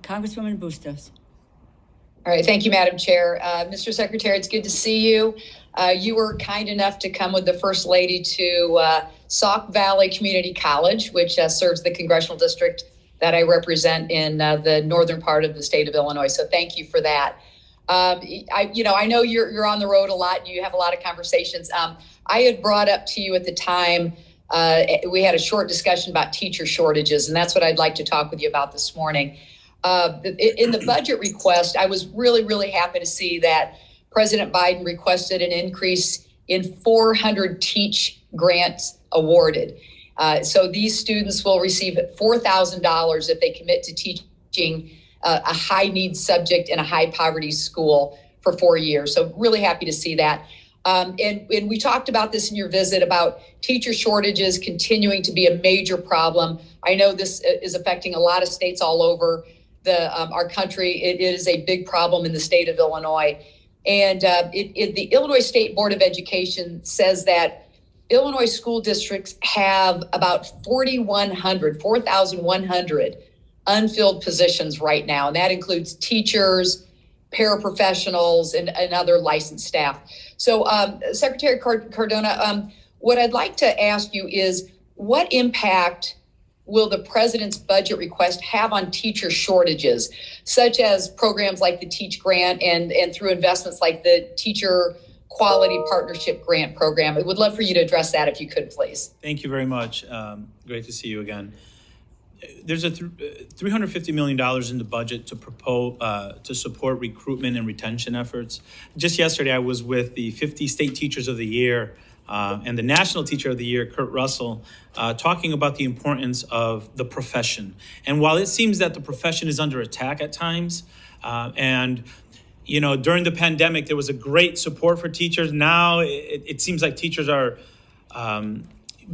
Congresswoman Bustos. All right, thank you, Madam Chair. Mr. Secretary, it's good to see you. You were kind enough to come with the First Lady to Sauk Valley Community College, which serves the congressional district that I represent in the northern part of the state of Illinois. So thank you for that. I know you're on the road a lot and you have a lot of conversations. I had brought up to you at the time, we had a short discussion about teacher shortages, and that's what I'd like to talk with you about this morning. In the budget request, I was really, really happy to see that President Biden requested an increase in 400 teach grants awarded. So these students will receive $4,000 if they commit to teaching a high need subject in a high poverty school for 4 years. So really happy to see that. And we talked about this in your visit about teacher shortages continuing to be a major problem. I know this is affecting a lot of states all over our country. It is a big problem in the state of Illinois. And the Illinois State Board of Education says that Illinois school districts have about 4,100 unfilled positions right now. And that includes teachers, paraprofessionals, and other licensed staff. So Secretary Cardona, what I'd like to ask you is, what impact will the president's budget request have on teacher shortages, such as programs like the Teach Grant and through investments like the Teacher Quality Partnership Grant Program? I would love for you to address that if you could, please. Thank you very much. Great to see you again. There's a $350 million in the budget to propose to support recruitment and retention efforts. Just yesterday, I was with the 50 State Teachers of the Year and the National Teacher of the Year, Kurt Russell, talking about the importance of the profession. And while it seems that the profession is under attack at times, during the pandemic, there was a great support for teachers. Now it seems like teachers are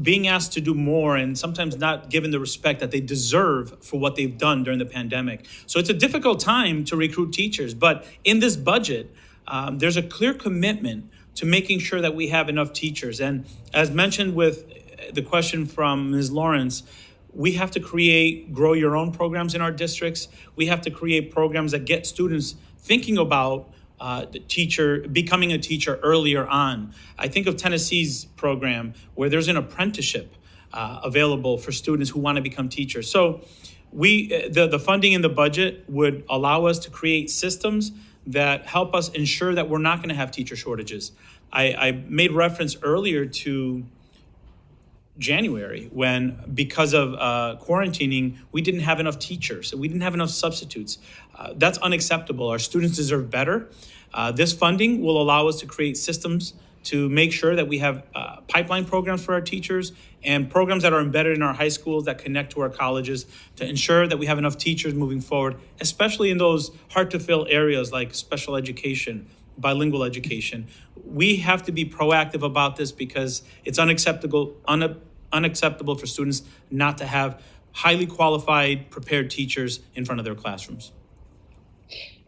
being asked to do more and sometimes not given the respect that they deserve for what they've done during the pandemic. So it's a difficult time to recruit teachers. But in this budget, there's a clear commitment to making sure that we have enough teachers. And as mentioned with the question from Ms. Lawrence, we have to create grow your own programs in our districts. We have to create programs that get students thinking about becoming a teacher earlier on. I think of Tennessee's program where there's an apprenticeship available for students who want to become teachers. So the funding in the budget would allow us to create systems that help us ensure that we're not going to have teacher shortages. I made reference earlier to January when, because of quarantining, we didn't have enough teachers. We didn't have enough substitutes. That's unacceptable. Our students deserve better. This funding will allow us to create systems to make sure that we have pipeline programs for our teachers and programs that are embedded in our high schools that connect to our colleges to ensure that we have enough teachers moving forward, especially in those hard-to-fill areas like special education, bilingual education. We have to be proactive about this because it's unacceptable for students not to have highly qualified, prepared teachers in front of their classrooms.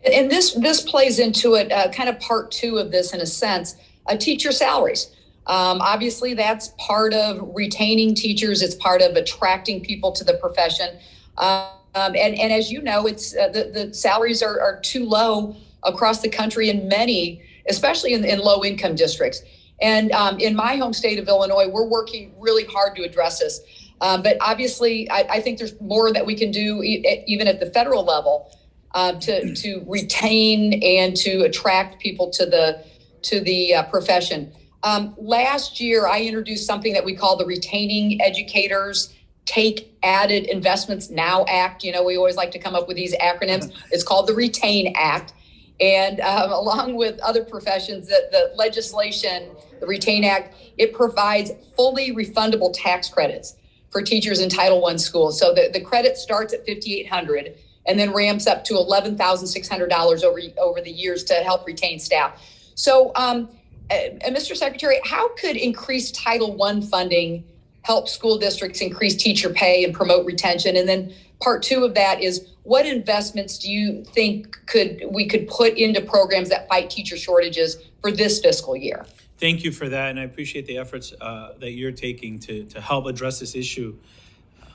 And this plays into it, kind of part two of this in a sense, teacher salaries. Obviously, that's part of retaining teachers. It's part of attracting people to the profession. And as you know, it's the salaries are too low across the country in many, especially in low-income districts. And in my home state of Illinois, we're working really hard to address this. But obviously, I think there's more that we can do even at the federal level to retain and to attract people to the profession. Last year, I introduced something that we call the Retaining Educators Take Added Investments Now Act. We always like to come up with these acronyms. It's called the Retain Act. And along with other professions, the legislation, the Retain Act, it provides fully refundable tax credits for teachers in Title I schools. So the credit starts at $5,800 and then ramps up to $11,600 over the years to help retain staff. So, Mr. Secretary, how could increased Title I funding help school districts increase teacher pay and promote retention? And then part two of that is, what investments do you think we could put into programs that fight teacher shortages for this fiscal year? Thank you for that, and I appreciate the efforts that you're taking to help address this issue.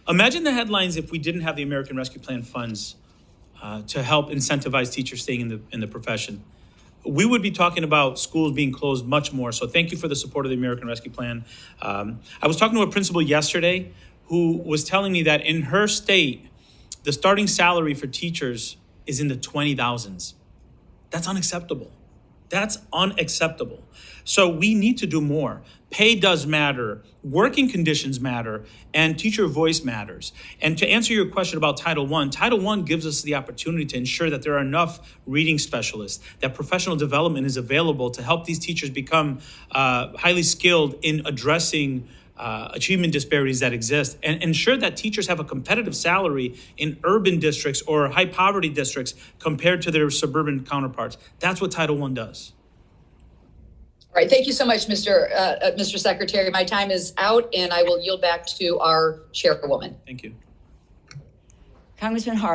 Imagine the headlines if we didn't have the American Rescue Plan funds to help incentivize teachers staying in the profession. We would be talking about schools being closed much more. So thank you for the support of the American Rescue Plan. I was talking to a principal yesterday who was telling me that in her state, the starting salary for teachers is in the 20,000s. That's unacceptable. That's unacceptable. So we need to do more. Pay does matter, working conditions matter, and teacher voice matters. And to answer your question about Title I gives us the opportunity to ensure that there are enough reading specialists, that professional development is available to help these teachers become highly skilled in addressing achievement disparities that exist, and ensure that teachers have a competitive salary in urban districts or high poverty districts compared to their suburban counterparts. That's what Title I does. All right, thank you so much, Mr. Secretary. My time is out, and I will yield back to our chairwoman. Thank you. Congressman Hart.